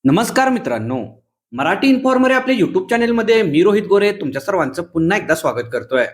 नमस्कार मित्रांनो. मराठी इन्फॉर्मर या आपल्या युट्यूब चॅनेलमध्ये मी रोहित गोरे तुमच्या सर्वांचं पुन्हा एकदा स्वागत करतोय.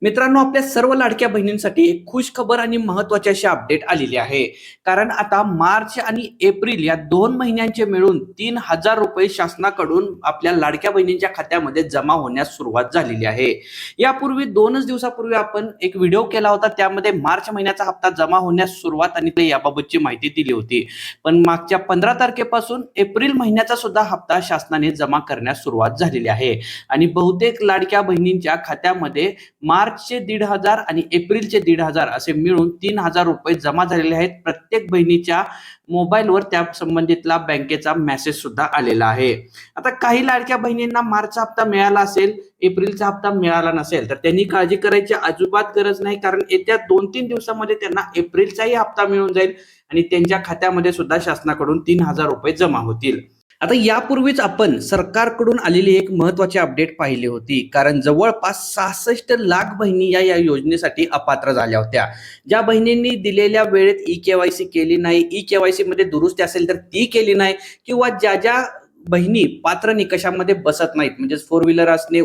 मित्रांनो, आपल्या सर्व लाडक्या बहिणींसाठी एक खुश खबर आणि महत्त्वाची अशी अपडेट आलेली आहे. कारण आता मार्च आणि एप्रिल या 2 महिन्यांचे मिळून 3,000 रुपये शासनाकडून आपल्या लाडक्या बहिणींच्या खात्यामध्ये जमा होण्यास सुरुवात झालेली आहे. यापूर्वी 2च दिवसापूर्वी आपण एक व्हिडिओ केला होता, त्यामध्ये मार्च महिन्याचा हप्ता जमा होण्यास सुरुवात आणि ते याबाबतची माहिती दिली होती. पण मागच्या 15 तारखेपासून एप्रिल महिन्याचा सुद्धा हप्ता शासनाने जमा करण्यास सुरुवात झालेली आहे आणि बहुतेक लाडक्या बहिणींच्या खात्यामध्ये मार्चचे 1,500 आणि एप्रिलचे 1,500 असे मिळून 3,000 रुपये जमा झालेले आहेत. प्रत्येक बहिणीच्या मोबाईलवर त्या संबंधितला बँकेचा मेसेज सुद्धा आलेला आहे. आता काही लाडक्या बहिणींना मार्चचा हप्ता मिळाला असेल, एप्रिलचा हप्ता मिळाला नसेल, तर त्यांनी काळजी करायची अजिबात गरज नाही, कारण येत्या 2-3 दिवसामध्ये त्यांना एप्रिलचाही हप्ता मिळून जाईल आणि त्यांच्या खात्यामध्ये सुद्धा शासनाकडून 3,000 रुपये जमा होतील. आता यापूर्वीच आपण सरकारकडून आलेली एक महत्वाची अपडेट पाहिली होती, कारण जवळपास 66 लाख बहिणी या योजनेसाठी अपात्र झाल्या होत्या. ज्या बहिणींनी दिलेल्या वेळेत ई-केवायसी केली नाही, ई-केवायसी मध्ये दुरुस्ती असेल तर ती केली नाही, किंवा ज्या बहिणी पात्र निकषामध्ये बसत नाहीत, म्हणजे 4 व्हीलर असणे,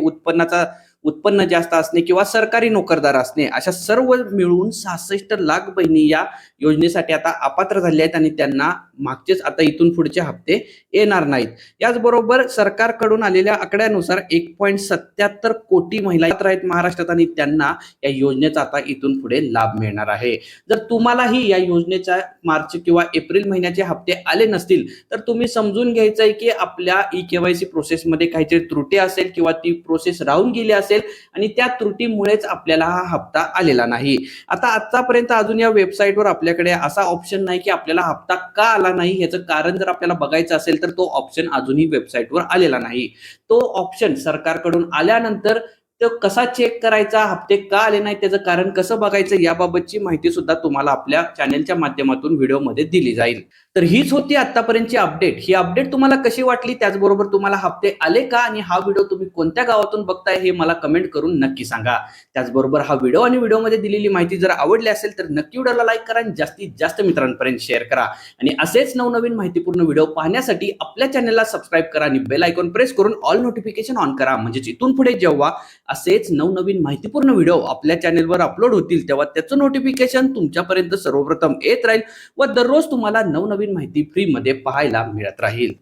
उत्पन्न जास्त असणे किंवा सरकारी नोकरदार असणे, अशा सर्व मिळून 66 लाख बहिणी या योजनेसाठी आता अपात्र झाल्या आहेत आणि त्यांना मागचेच आता इथून पुढचे हप्ते येणार नाहीत. याचबरोबर सरकारकडून आलेल्या आकड्यानुसार 1.77 कोटी महिला पात्र आहेत महाराष्ट्रात आणि त्यांना या योजनेचा आता इथून पुढे लाभ मिळणार आहे. जर तुम्हालाही या योजनेचा मार्च किंवा एप्रिल महिन्याचे हप्ते आले नसतील, तर तुम्ही समजून घ्यायचं आहे की आपल्या ई-केवायसी प्रोसेसमध्ये काहीतरी त्रुटी असेल किंवा ती प्रोसेस राहून गेली असेल आणि त्या त्रुटीमुळेच आपल्याला हा हप्ता आलेला नाही. आता आतापर्यंत अजून या वेबसाईटवर आपल्याकडे असा ऑप्शन नाही की आपल्याला हप्ता का आला नाही, याचं कारण जर आपल्याला बघायचं असेल तर तो ऑप्शन अजूनही वेबसाईटवर आलेला नाही. तो ऑप्शन सरकारकडून आल्यानंतर तो कसा चेक करायचा, हप्ते का आले नाही, त्याचं कारण कसं बघायचं, याबाबतची माहिती सुद्धा तुम्हाला आपल्या चॅनलच्या माध्यमातून व्हिडिओमध्ये दिली जाईल. तर हीच होती आतापर्यंतची अपडेट. ही अपडेट तुम्हाला कशी वाटली, त्याचबरोबर तुम्हाला हप्ते आले का आणि हा व्हिडिओ तुम्ही कोणत्या गावातून बघताय हे मला कमेंट करून नक्की सांगा. त्याचबरोबर हा व्हिडिओ आणि व्हिडिओमध्ये दिलेली माहिती जर आवडली असेल तर नक्की व्हिडिओला लाईक करा आणि जास्तीत जास्त मित्रांपर्यंत शेअर करा. आणि असेच नवनवीन माहितीपूर्ण व्हिडिओ पाहण्यासाठी आपल्या चॅनलला सबस्क्राईब करा आणि बेल आयकॉन प्रेस करून ऑल नोटिफिकेशन ऑन करा, म्हणजे इथून पुढे जेव्हा असेच नवनवीन माहितीपूर्ण व्हिडिओ आपल्या चॅनलवर अपलोड होतील तेव्हा त्याचं नोटिफिकेशन तुमच्यापर्यंत सर्वप्रथम येत राहील व दररोज तुम्हाला नवनवीन माहिती फ्री मध्ये पाहायला मिळत राहील.